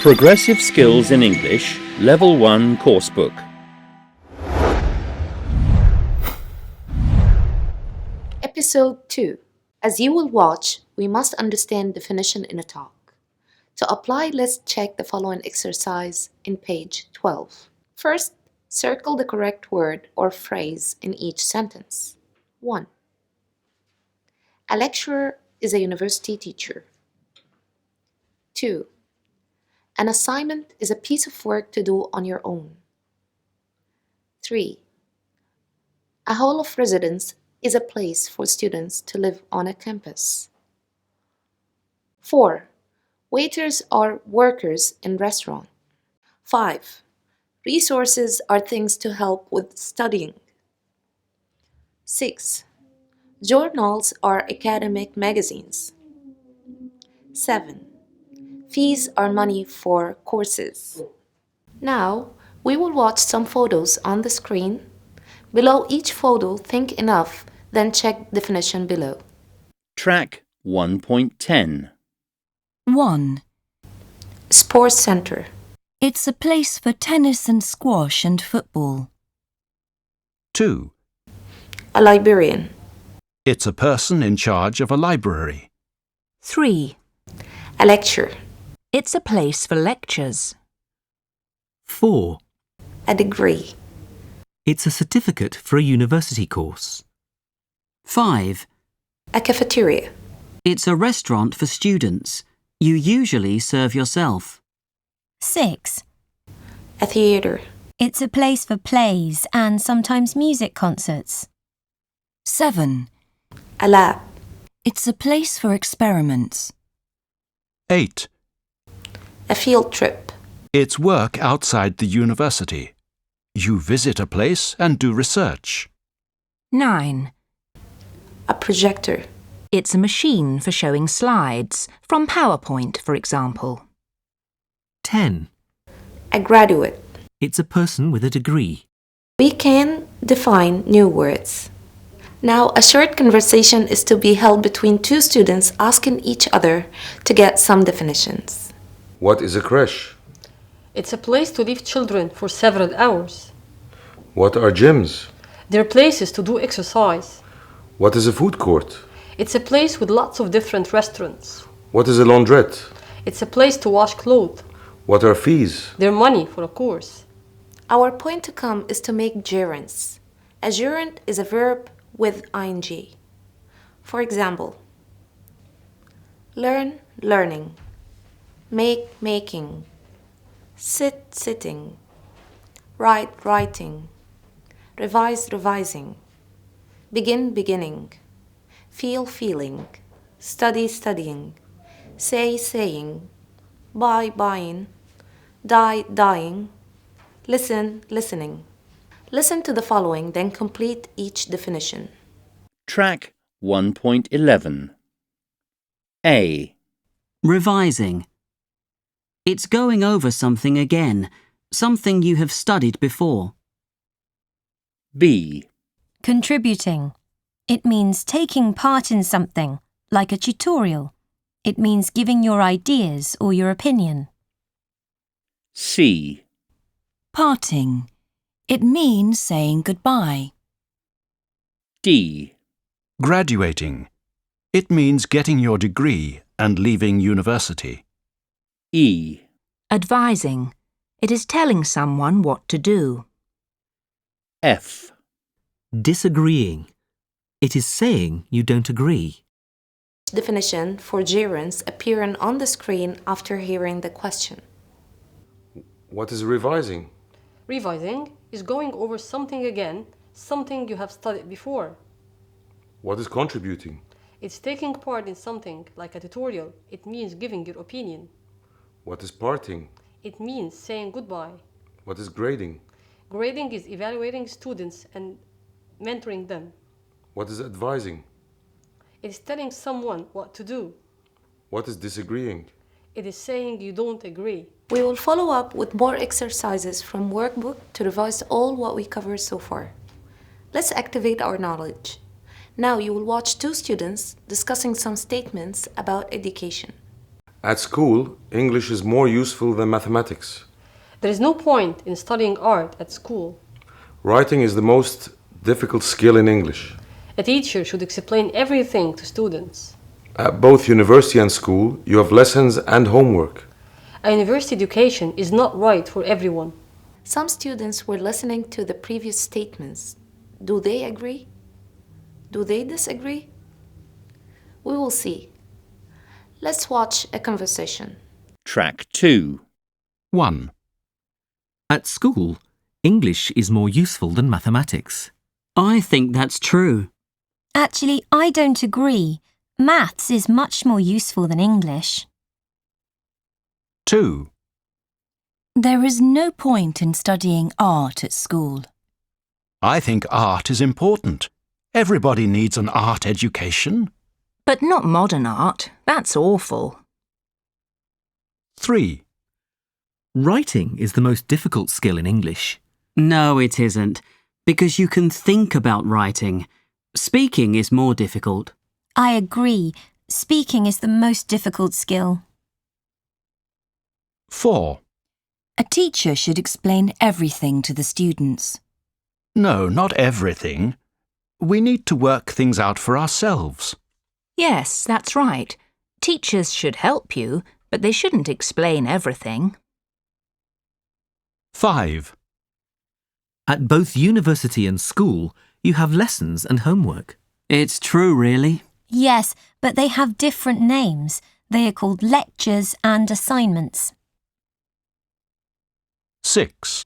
Progressive Skills in English, Level 1 Coursebook. Episode 2. As you will watch, we must understand definition in a talk. To apply, let's check the following exercise in page 12. First, circle the correct word or phrase in each sentence. 1. A lecturer is a university teacher. 2. An assignment is a piece of work to do on your own. 3. A hall of residence is a place for students to live on a campus. 4. Waiters are workers in restaurant. 5. Resources are things to help with studying. 6. Journals are academic magazines. 7. Fees are money for courses. Now, we will watch some photos on the screen. Below each photo, think enough, then check definition below. Track 1.10. 1. Sports center. It's a place for tennis and squash and football. 2. A librarian. It's a person in charge of a library. 3. A lecture. It's a place for lectures. 4. A degree. It's a certificate for a university course. 5. A cafeteria. It's a restaurant for students. You usually serve yourself. 6. A theater. It's a place for plays and sometimes music concerts. 7. A lab. It's a place for experiments. 8. A field trip. It's work outside the university. You visit a place and do research. 9. A projector. It's a machine for showing slides, from PowerPoint, for example. 10. A graduate. It's a person with a degree. We can define new words. Now, a short conversation is to be held between two students asking each other to get some definitions. What is a creche? It's a place to leave children for several hours. What are gyms? They're places to do exercise. What is a food court? It's a place with lots of different restaurants. What is a laundrette? It's a place to wash clothes. What are fees? They're money for a course. Our point to come is to make gerunds. A gerund is a verb with ing. For example, learn, learning, make, making, sit, sitting, write, writing, revise, revising, begin, beginning, feel, feeling, study, studying, say, saying, buy, buying, die, dying, listen, listening. Listen to the following, then complete each definition. Track 1.11. A. Revising. It's going over something again, something you have studied before. B. Contributing. It means taking part in something, like a tutorial. It means giving your ideas or your opinion. C. Parting. It means saying goodbye. D. Graduating. It means getting your degree and leaving university. E. Advising. It is telling someone what to do. F. Disagreeing. It is saying you don't agree. Definition for gerunds appearing on the screen after hearing the question. What is revising? Revising is going over something again, something you have studied before. What is contributing? It's taking part in something, like a tutorial. It means giving your opinion. What is parting? It means saying goodbye. What is grading? Grading is evaluating students and mentoring them. What is advising? It is telling someone what to do. What is disagreeing? It is saying you don't agree. We will follow up with more exercises from workbook to revise all what we covered so far. Let's activate our knowledge. Now you will watch two students discussing some statements about education. At school, English is more useful than mathematics. There is no point in studying art at school. Writing is the most difficult skill in English. A teacher should explain everything to students. At both university and school, you have lessons and homework. A university education is not right for everyone. Some students were listening to the previous statements. Do they agree? Do they disagree? We will see. Let's watch a conversation. Track 2. 1. At school, English is more useful than mathematics. I think that's true. Actually, I don't agree. Maths is much more useful than English. 2. There is no point in studying art at school. I think art is important. Everybody needs an art education. But not modern art. That's awful. 3. Writing is the most difficult skill in English. No, it isn't, because you can think about writing. Speaking is more difficult. I agree. Speaking is the most difficult skill. 4. A teacher should explain everything to the students. No, not everything. We need to work things out for ourselves. Yes, that's right. Teachers should help you, but they shouldn't explain everything. 5. At both university and school, you have lessons and homework. It's true, really. Yes, but they have different names. They are called lectures and assignments. 6.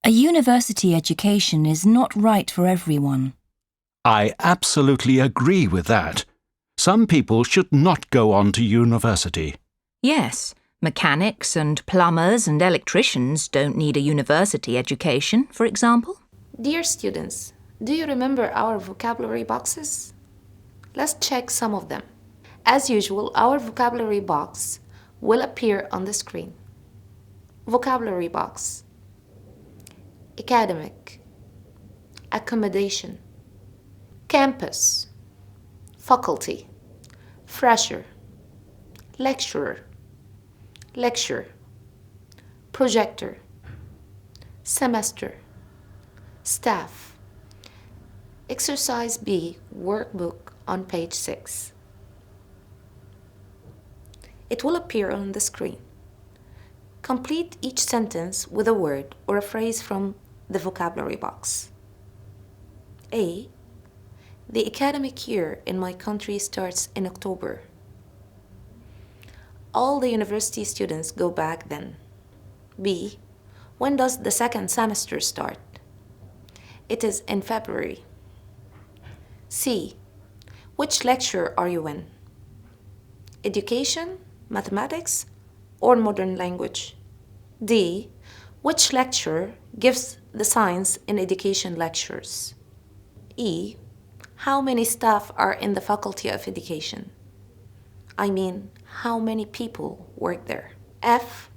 A university education is not right for everyone. I absolutely agree with that. Some people should not go on to university. Yes, mechanics and plumbers and electricians don't need a university education, for example. Dear students, do you remember our vocabulary boxes? Let's check some of them. As usual, our vocabulary box will appear on the screen. Vocabulary box: academic, accommodation, campus, faculty, fresher, lecturer, lecture, projector, semester, staff. Exercise B, workbook on page 6. It will appear on the screen. Complete each sentence with a word or a phrase from the vocabulary box. A. The academic year in my country starts in October. All the university students go back then. B. When does the second semester start? It is in February. C. Which lecture are you in? Education, mathematics, or modern language? D. Which lecturer gives the science in education lectures? E. How many staff are in the Faculty of Education? I mean, how many people work there? F.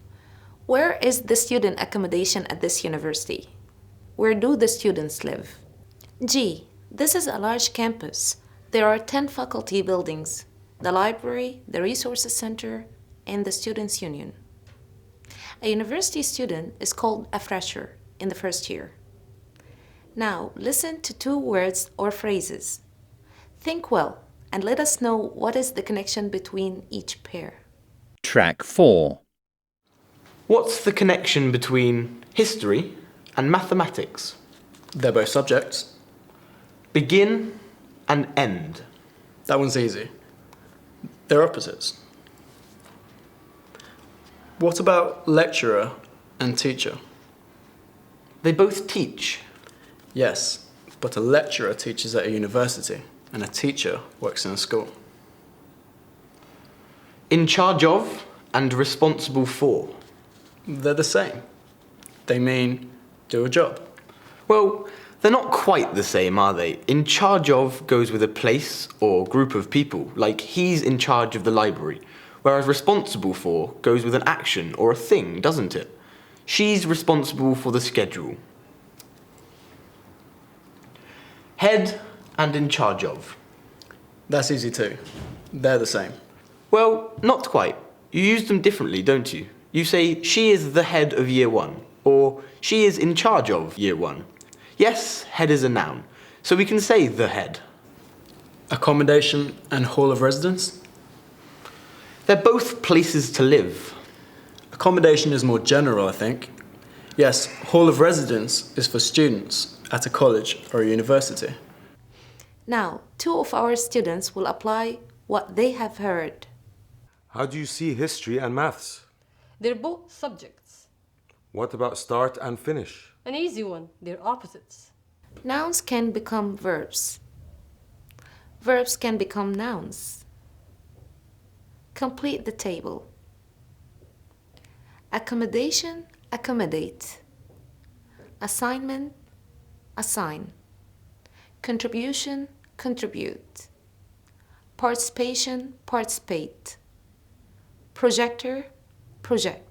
Where is the student accommodation at this university? Where do the students live? G. This is a large campus. There are 10 faculty buildings, the library, the resources center, and the students' union. A university student is called a fresher in the first year. Now, listen to 2 words or phrases. Think well and let us know what is the connection between each pair. Track 4. What's the connection between history and mathematics? They're both subjects. Begin and end. That one's easy. They're opposites. What about lecturer and teacher? They both teach. Yes, but a lecturer teaches at a university and a teacher works in a school. In charge of and responsible for. They're the same. They mean do a job. Well, they're not quite the same, are they? In charge of goes with a place or group of people, like he's in charge of the library, whereas responsible for goes with an action or a thing, doesn't it? She's responsible for the schedule. Head and in charge of. That's easy too. They're the same. Well, not quite. You use them differently, don't you? You say, she is the head of year 1, or she is in charge of year 1. Yes, head is a noun, so we can say the head. Accommodation and hall of residence? They're both places to live. Accommodation is more general, I think. Yes, hall of residence is for students at a college or a university. Now, 2 of our students will apply what they have heard. How do you see history and maths? They're both subjects. What about start and finish? An easy one, they're opposites. Nouns can become verbs. Verbs can become nouns. Complete the table. Accommodation, accommodate. Assignment, assign. Contribution, contribute. Participation, participate. Projector, project.